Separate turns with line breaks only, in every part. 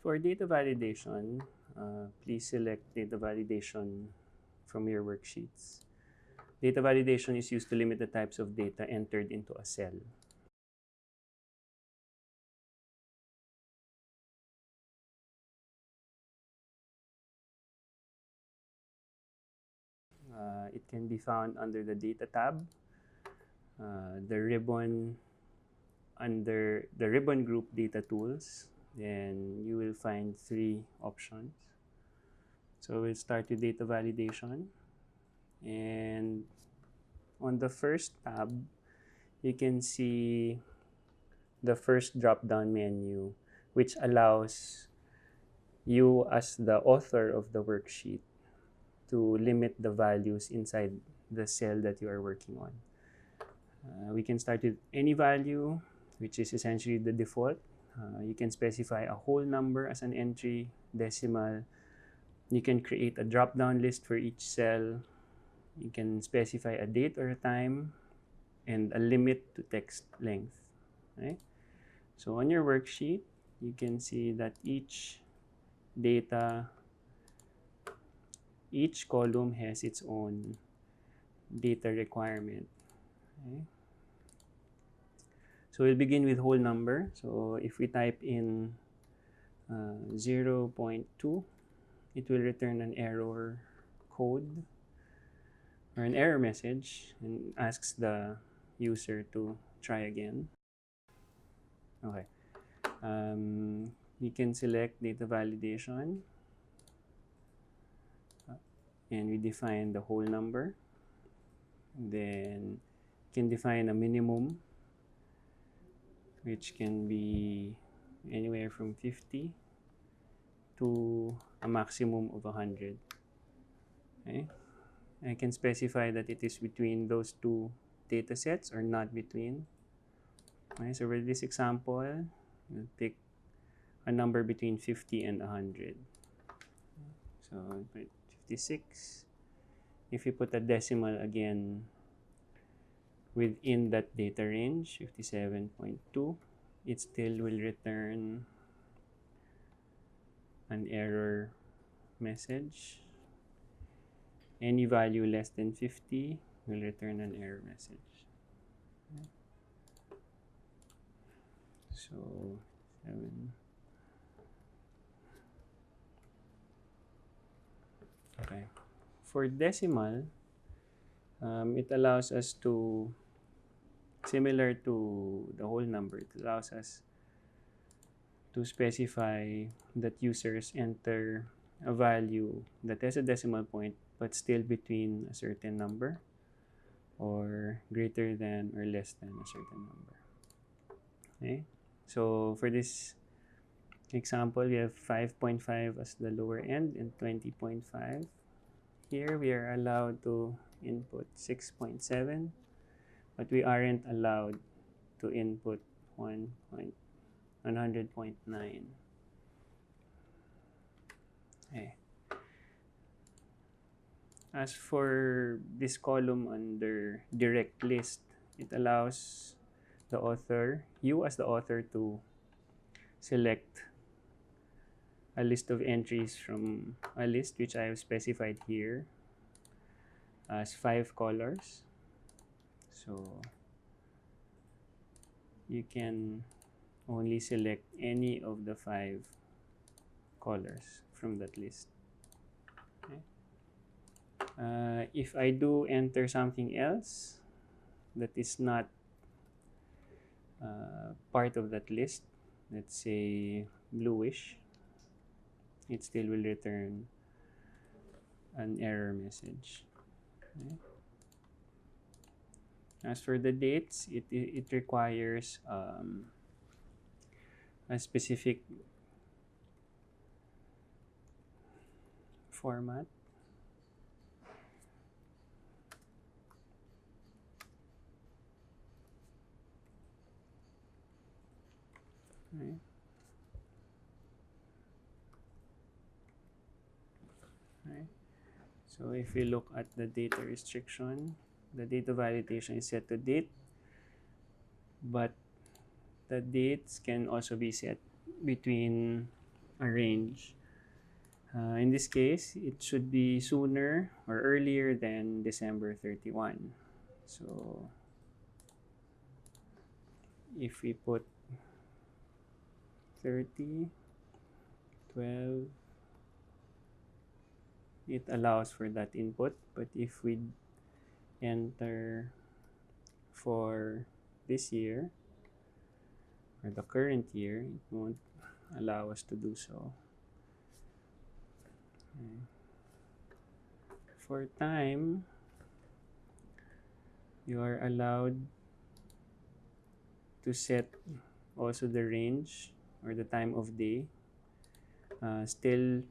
For data validation, please select data validation from your worksheets. Data validation is used to limit the types of data entered into a cell. It can be found under the Data tab, the ribbon under the ribbon group Data Tools. Then you will find 3 options. So we'll start with data validation. And on the first tab, you can see the first drop-down menu, which allows you as the author of the worksheet to limit the values inside the cell that you are working on. We can start with any value, which is essentially the default. You can specify a whole number as an entry, decimal. You can create a drop-down list for each cell. You can specify a date or a time and a limit to text length. Right? So on your worksheet, you can see that each column has its own data requirement. Okay? So we'll begin with whole number. So if we type in 0.2, it will return an error code or an error message and asks the user to try again. Okay. You can select data validation and we define the whole number. Then you can define a minimum, which can be anywhere from 50 to a maximum of 100. Okay? I can specify that it is between those two data sets or not between. Okay, so for this example, we'll pick a number between 50 and 100. So 56. If you put a decimal again within that data range, 57.2, it still will return an error message. Any value less than 50 will return an error message. Okay. So 7. Okay. For decimal, it allows us to, similar to the whole number, it allows us to specify that users enter a value that has a decimal point but still between a certain number or greater than or less than a certain number. Okay, so for this example, we have 5.5 as the lower end and 20.5. Here we are allowed to input 6.7, but we aren't allowed to input 100.9. Okay. As for this column under direct list, it allows the author, you as the author, to select a list of entries from a list which I have specified here as 5 colors. So you can only select any of the 5 colors from that list. Okay. If I do enter something else that is not part of that list, let's say bluish, it still will return an error message. Okay. As for the dates, it requires a specific format. Right. Right. So if we look at the data restriction, the data validation is set to date, but the dates can also be set between a range. In this case, it should be sooner or earlier than December 31. So if we put 30, 12, it allows for that input. But if we enter for this year or the current year, it won't allow us to do so. Okay. For time, you are allowed to set also the range or the time of day, still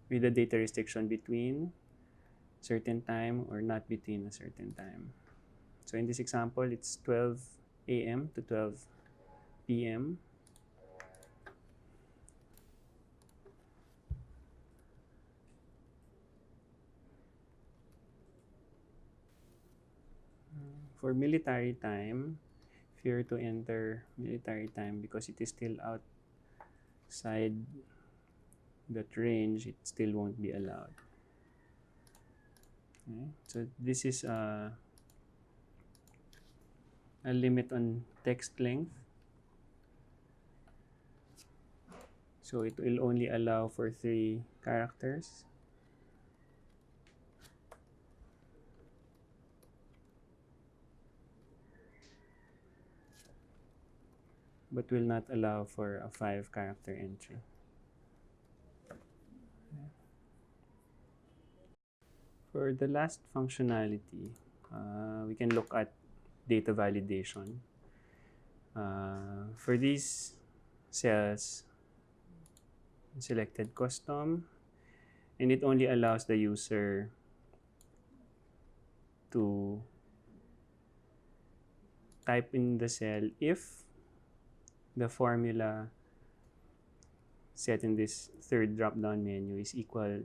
with the data restriction between certain time or not between a certain time. So in this example, it's 12 a.m. to 12 p.m. For military time, if you're to enter military time, because it is still outside that range, it still won't be allowed. Okay. So this is a limit on text length. So it will only allow for 3 characters. But will not allow for a 5-character entry. For the last functionality, we can look at data validation. For these cells, selected custom, and it only allows the user to type in the cell if the formula set in this third drop-down menu is equal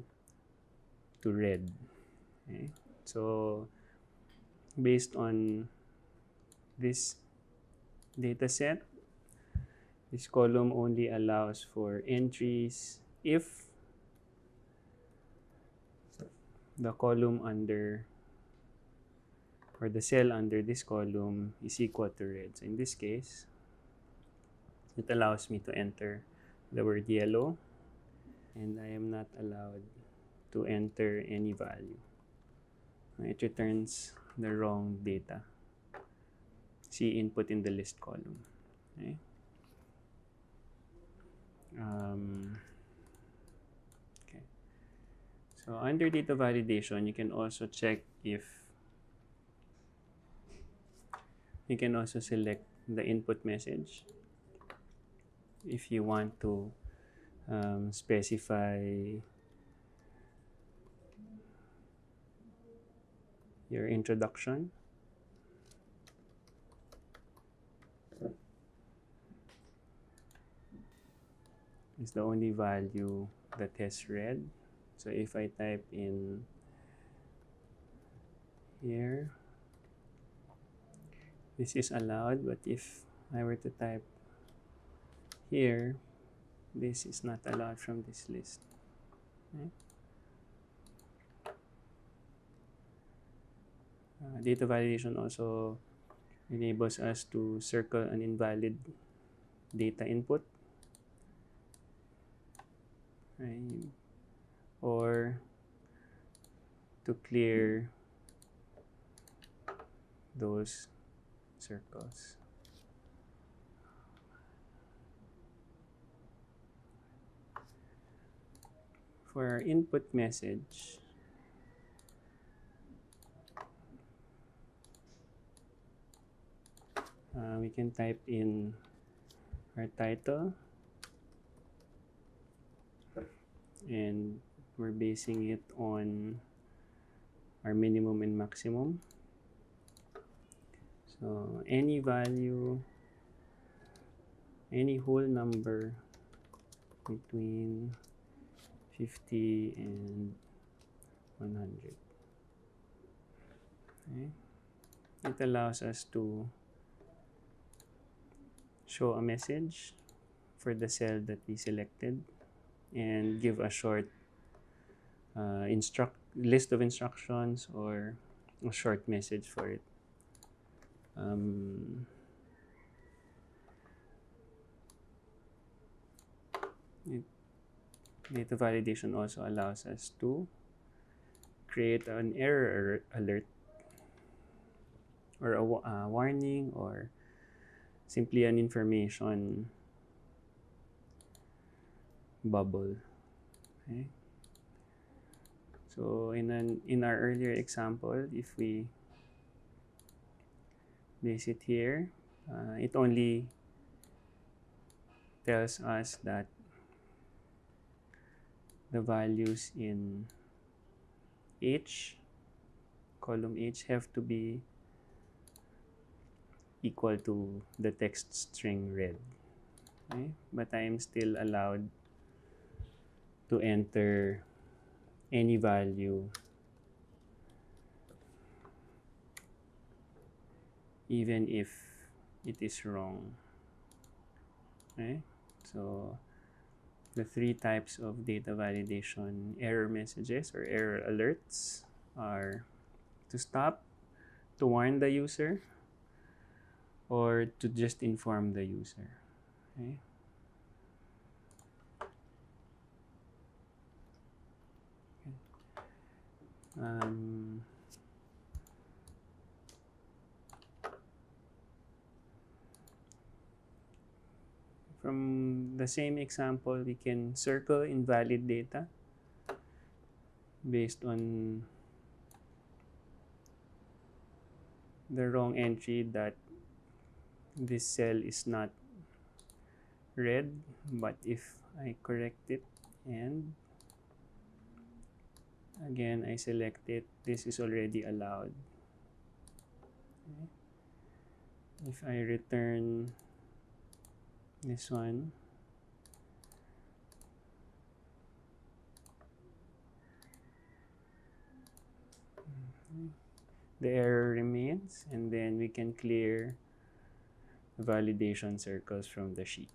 to red. Okay? So based on this data set, this column only allows for entries if the column under or the cell under this column is equal to red. So in this case, it allows me to enter the word yellow, and I am not allowed to enter any value. It returns the wrong data. See input in the list column. Okay. Okay. So under data validation, you can also check if you can also select the input message if you want to specify your introduction. Is the only value that has red. So if I type in here, this is allowed, but if I were to type here, this is not allowed from this list. Okay. Data validation also enables us to circle an invalid data input, right? Or to clear those circles. For our input message, we can type in our title, and we're basing it on our minimum and maximum. So any value, any whole number between 50 and 100. Okay. It allows us to show a message for the cell that we selected and give a short list of instructions or a short message for it. Data validation also allows us to create an error alert or a warning or simply an information bubble. Okay. So in our earlier example, if we place it here, it only tells us that the values in column H have to be equal to the text string read. Okay? But I am still allowed to enter any value even if it is wrong. Okay? So the three types of data validation error messages or error alerts are to stop, to warn the user, or to just inform the user. Okay? From the same example, we can circle invalid data based on the wrong entry that this cell is not read, but if I correct it and again I select it, this is already allowed. Okay. If I return this one, the error remains, and then we can clear the validation circles from the sheet.